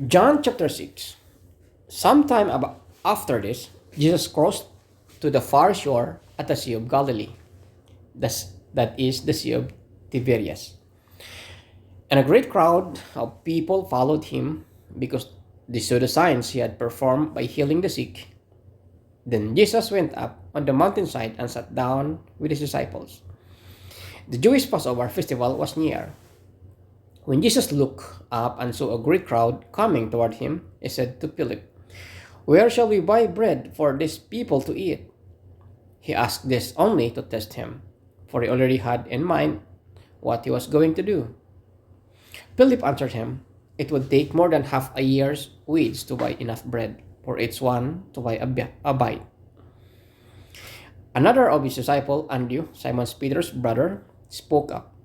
John chapter 6. Sometime after this, Jesus crossed to the far shore at the Sea of Galilee. That is the Sea of Tiberias. And a great crowd of people followed him because they saw the signs he had performed by healing the sick. Then Jesus went up on the mountainside and sat down with his disciples. The Jewish Passover festival was near. When Jesus looked up and saw a great crowd coming toward him, he said to Philip, "Where shall we buy bread for these people to eat?" He asked this only to test him, for he already had in mind what he was going to do. Philip answered him, "It would take more than half a year's wage to buy enough bread for each one to buy a bite." Another of his disciples, Andrew, Simon Peter's brother, spoke up.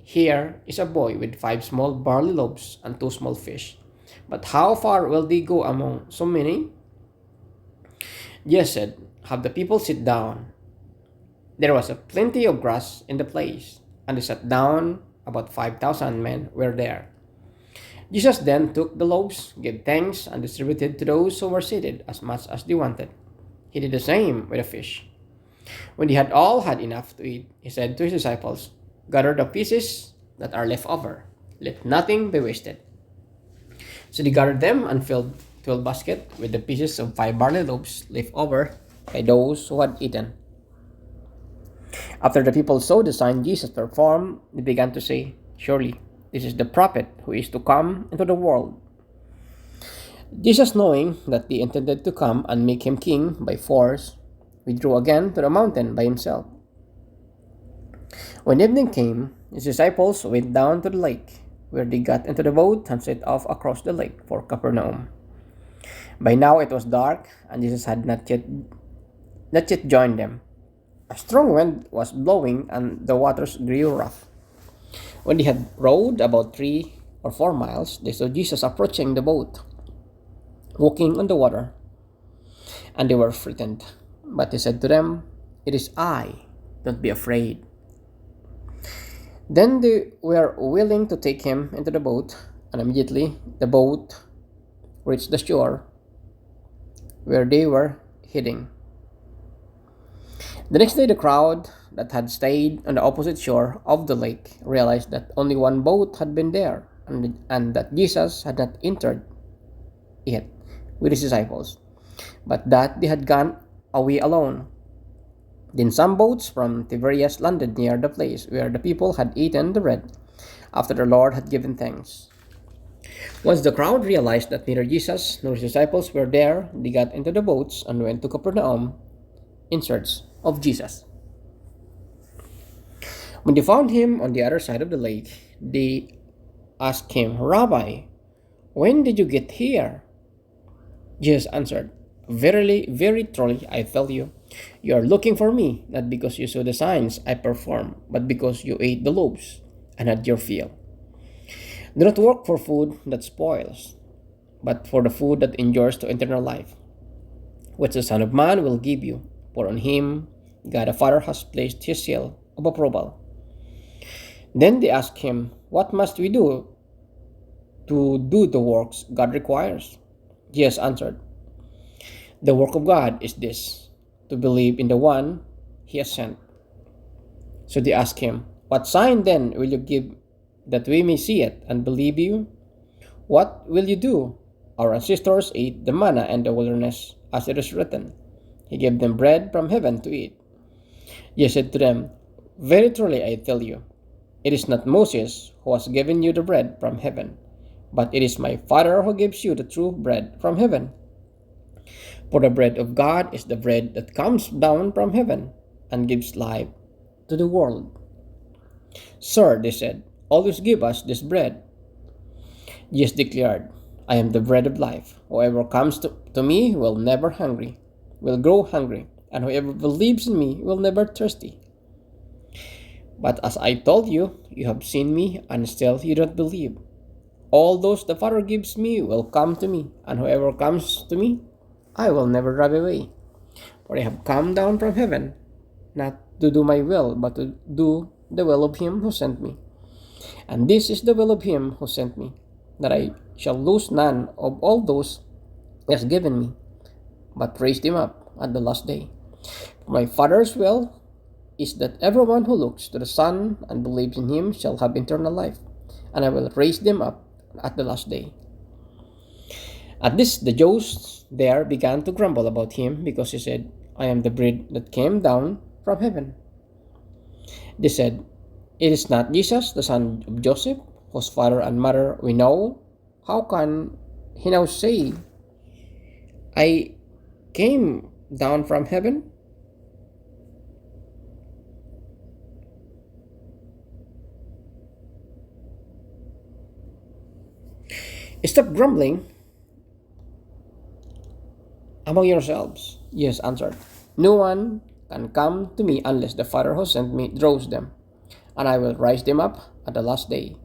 "Here is a boy with 5 small barley loaves and 2 small fish. But how far will they go among so many?" Jesus said, "Have the people sit down." There was a plenty of grass in the place, and they sat down. About 5,000 men were there. Jesus then took the loaves, gave thanks, and distributed to those who were seated as much as they wanted. He did the same with the fish. When they had all had enough to eat, he said to his disciples, "Gather the pieces that are left over. Let nothing be wasted." So they gathered them and filled 12 baskets with the pieces of 5 barley loaves left over by those who had eaten. After the people saw the sign Jesus performed, they began to say, "Surely this is the prophet who is to come into the world." Jesus, knowing that they intended to come and make him king by force, withdrew again to the mountain by himself. When evening came, his disciples went down to the lake, where they got into the boat and set off across the lake for Capernaum. By now it was dark, and Jesus had not yet joined them. A strong wind was blowing, and the waters grew rough. When they had rowed about 3 or 4 miles, they saw Jesus approaching the boat, walking on the water, and they were frightened. But he said to them, "It is I, don't be afraid." Then they were willing to take him into the boat, and immediately the boat reached the shore where they were heading. The next day, the crowd that had stayed on the opposite shore of the lake realized that only one boat had been there, and that Jesus had not entered it with his disciples, but that they had gone away alone. Then some boats from Tiberias landed near the place where the people had eaten the bread after the Lord had given thanks. Once the crowd realized that neither Jesus nor his disciples were there, they got into the boats and went to Capernaum in search of Jesus. When they found him on the other side of the lake, they asked him, "Rabbi, when did you get here?" Jesus answered, "Verily, very truly, I tell you, you are looking for me, not because you saw the signs I performed, but because you ate the loaves and had your fill. Do not work for food that spoils, but for the food that endures to eternal life, which the Son of Man will give you, for on him God the Father has placed his seal of approval." Then they asked him, "What must we do to do the works God requires?" Jesus answered, "The work of God is this, to believe in the one he has sent." So they asked him, "What sign then will you give that we may see it and believe you? What will you do? Our ancestors ate the manna in the wilderness, as it is written, He gave them bread from heaven to eat." Jesus said to them, "Very truly I tell you, it is not Moses who has given you the bread from heaven, but it is my Father who gives you the true bread from heaven. For the bread of God is the bread that comes down from heaven and gives life to the world." "Sir," they said, "always give us this bread." Jesus declared, "I am the bread of life. Whoever comes to me will grow hungry, and whoever believes in me will never thirsty. But as I told you, you have seen me, and still you don't believe. All those the Father gives me will come to me, and whoever comes to me, I will never drive away. For I have come down from heaven, not to do my will, but to do the will of him who sent me. And this is the will of him who sent me, that I shall lose none of all those he has given me, but raise them up at the last day. For my Father's will is that everyone who looks to the Son and believes in him shall have eternal life, and I will raise them up at the last day. At this, the Jews there began to grumble about him because he said, I am the bread that came down from heaven. They said, it is not Jesus, the son of Joseph, whose father and mother we know. How can he now say, I came down from heaven? Stop grumbling among yourselves. Jesus answered, no one can come to me unless the Father who sent me draws them, and I will raise them up at the last day.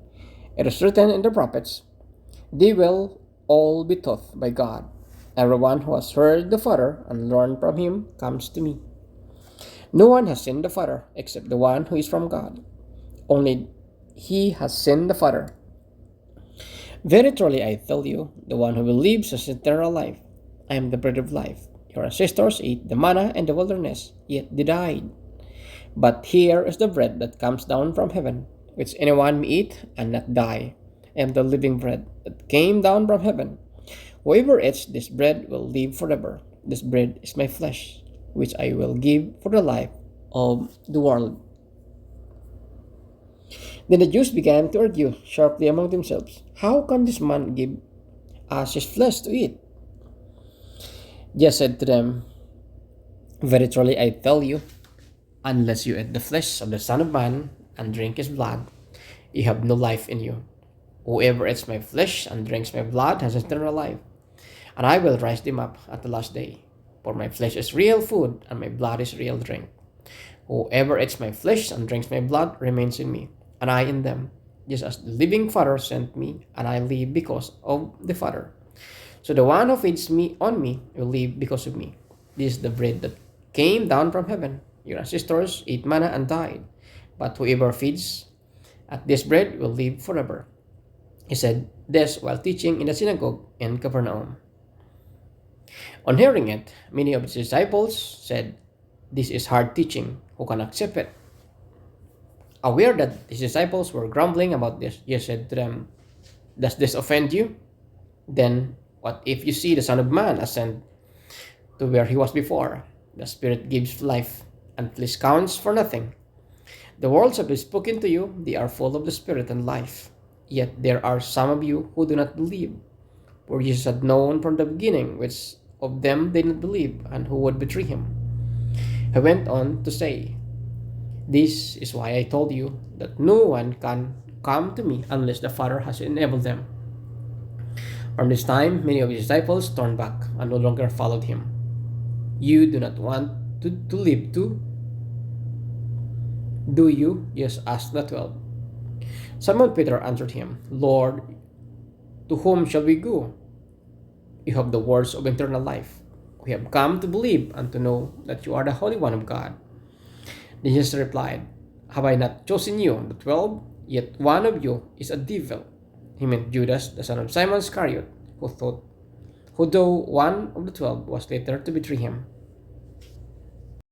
It is written in the prophets, they will all be taught by God. Everyone who has heard the Father and learned from him comes to me. No one has seen the Father except the one who is from God. Only he has seen the Father. Very truly I tell you, the one who believes has eternal life. I am the bread of life. Your ancestors ate the manna in the wilderness, yet they died. But here is the bread that comes down from heaven, which anyone may eat and not die. I am the living bread that came down from heaven. Whoever eats this bread will live forever. This bread is my flesh, which I will give for the life of the world. Then the Jews began to argue sharply among themselves, how can this man give us his flesh to eat? Jesus said to them, very truly I tell you, unless you eat the flesh of the Son of Man and drink his blood, you have no life in you. Whoever eats my flesh and drinks my blood has eternal life, and I will raise them up at the last day. For my flesh is real food, and my blood is real drink. Whoever eats my flesh and drinks my blood remains in me, and I in them, just as the living Father sent me, and I live because of the Father. So the one who feeds me on me will live because of me. This is the bread that came down from heaven. Your ancestors ate manna and died, but whoever feeds at this bread will live forever. He said this while teaching in the synagogue in Capernaum. On hearing it, many of his disciples said, this is hard teaching. Who can accept it? Aware that his disciples were grumbling about this, he said to them, does this offend you? Then what if you see the Son of Man ascend to where he was before? The Spirit gives life, and flesh counts for nothing. The words have been spoken to you, they are full of the Spirit and life. Yet there are some of you who do not believe. For Jesus had known from the beginning which of them did not believe and who would betray him. He went on to say, this is why I told you that no one can come to me unless the Father has enabled them. From this time, many of his disciples turned back and no longer followed him. You do not want to live too? Do you? Jesus asked the 12. Simon Peter answered him, Lord, to whom shall we go? You have the words of eternal life. We have come to believe and to know that you are the Holy One of God. Then Jesus replied, have I not chosen you, the 12? Yet one of you is a devil. He meant Judas, the son of Simon Iscariot, who though one of the 12 was later to betray him.